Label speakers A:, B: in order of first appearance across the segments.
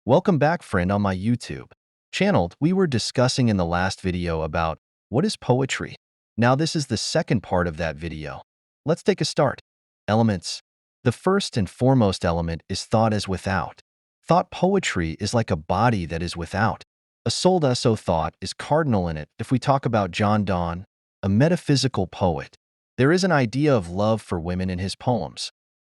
A: Welcome back, friend, on my YouTube channel. We were discussing in the last video about what is poetry. Now this is the second part of that video. Let's take a start. Elements. The first and foremost element is thought as without. Thought poetry is like a body that is without. A soul so thought is cardinal in it. If we talk about John Donne, a metaphysical poet, there is an idea of love for women in his poems.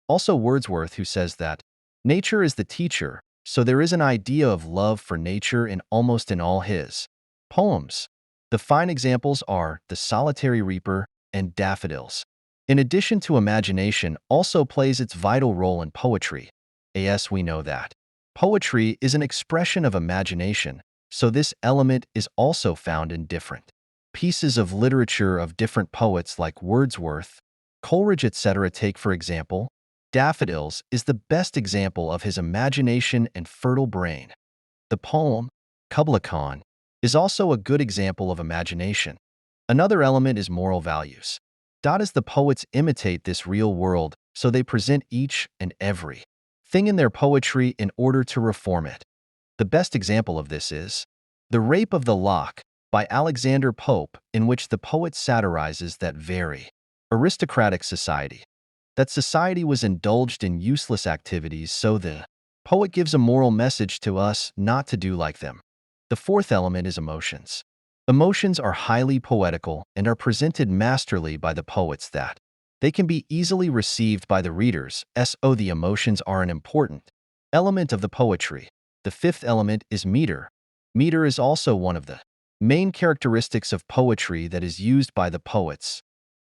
A: Also Wordsworth, who says that nature is the teacher, so there is an idea of love for nature in almost in all his poems. The fine examples are The Solitary Reaper and Daffodils. In addition to imagination also plays its vital role in poetry. As we know that poetry is an expression of imagination, so this element is also found in different pieces of literature of different poets like Wordsworth, Coleridge, etc. Take, for example, Daffodils is the best example of his imagination and fertile brain. The poem, Kubla Khan, is also a good example of imagination. Another element is moral values. As the poets imitate this real world, so they present each and every thing in their poetry in order to reform it. The best example of this is The Rape of the Lock by Alexander Pope, in which the poet satirizes that very aristocratic society. That society was indulged in useless activities, so the poet gives a moral message to us not to do like them. The fourth element is emotions. Emotions are highly poetical and are presented masterly by the poets that they can be easily received by the readers, so the emotions are an important element of the poetry. The fifth element is meter. Meter is also one of the main characteristics of poetry that is used by the poets.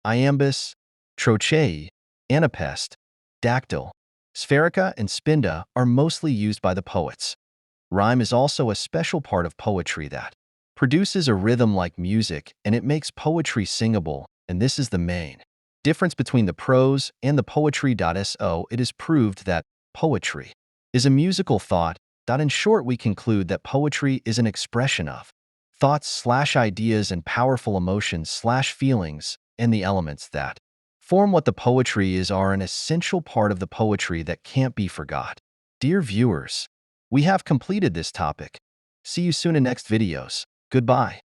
A: Iambus, trochee, anapest, dactyl, spherica, and spinda are mostly used by the poets. Rhyme is also a special part of poetry that produces a rhythm like music, and it makes poetry singable, and this is the main difference between the prose and the poetry. So it is proved that poetry is a musical thought. In short, we conclude that poetry is an expression of thoughts/ideas and powerful emotions/feelings, and the elements that form what the poetry is are an essential part of the poetry that can't be forgot. Dear viewers, we have completed this topic. See you soon in next videos. Goodbye.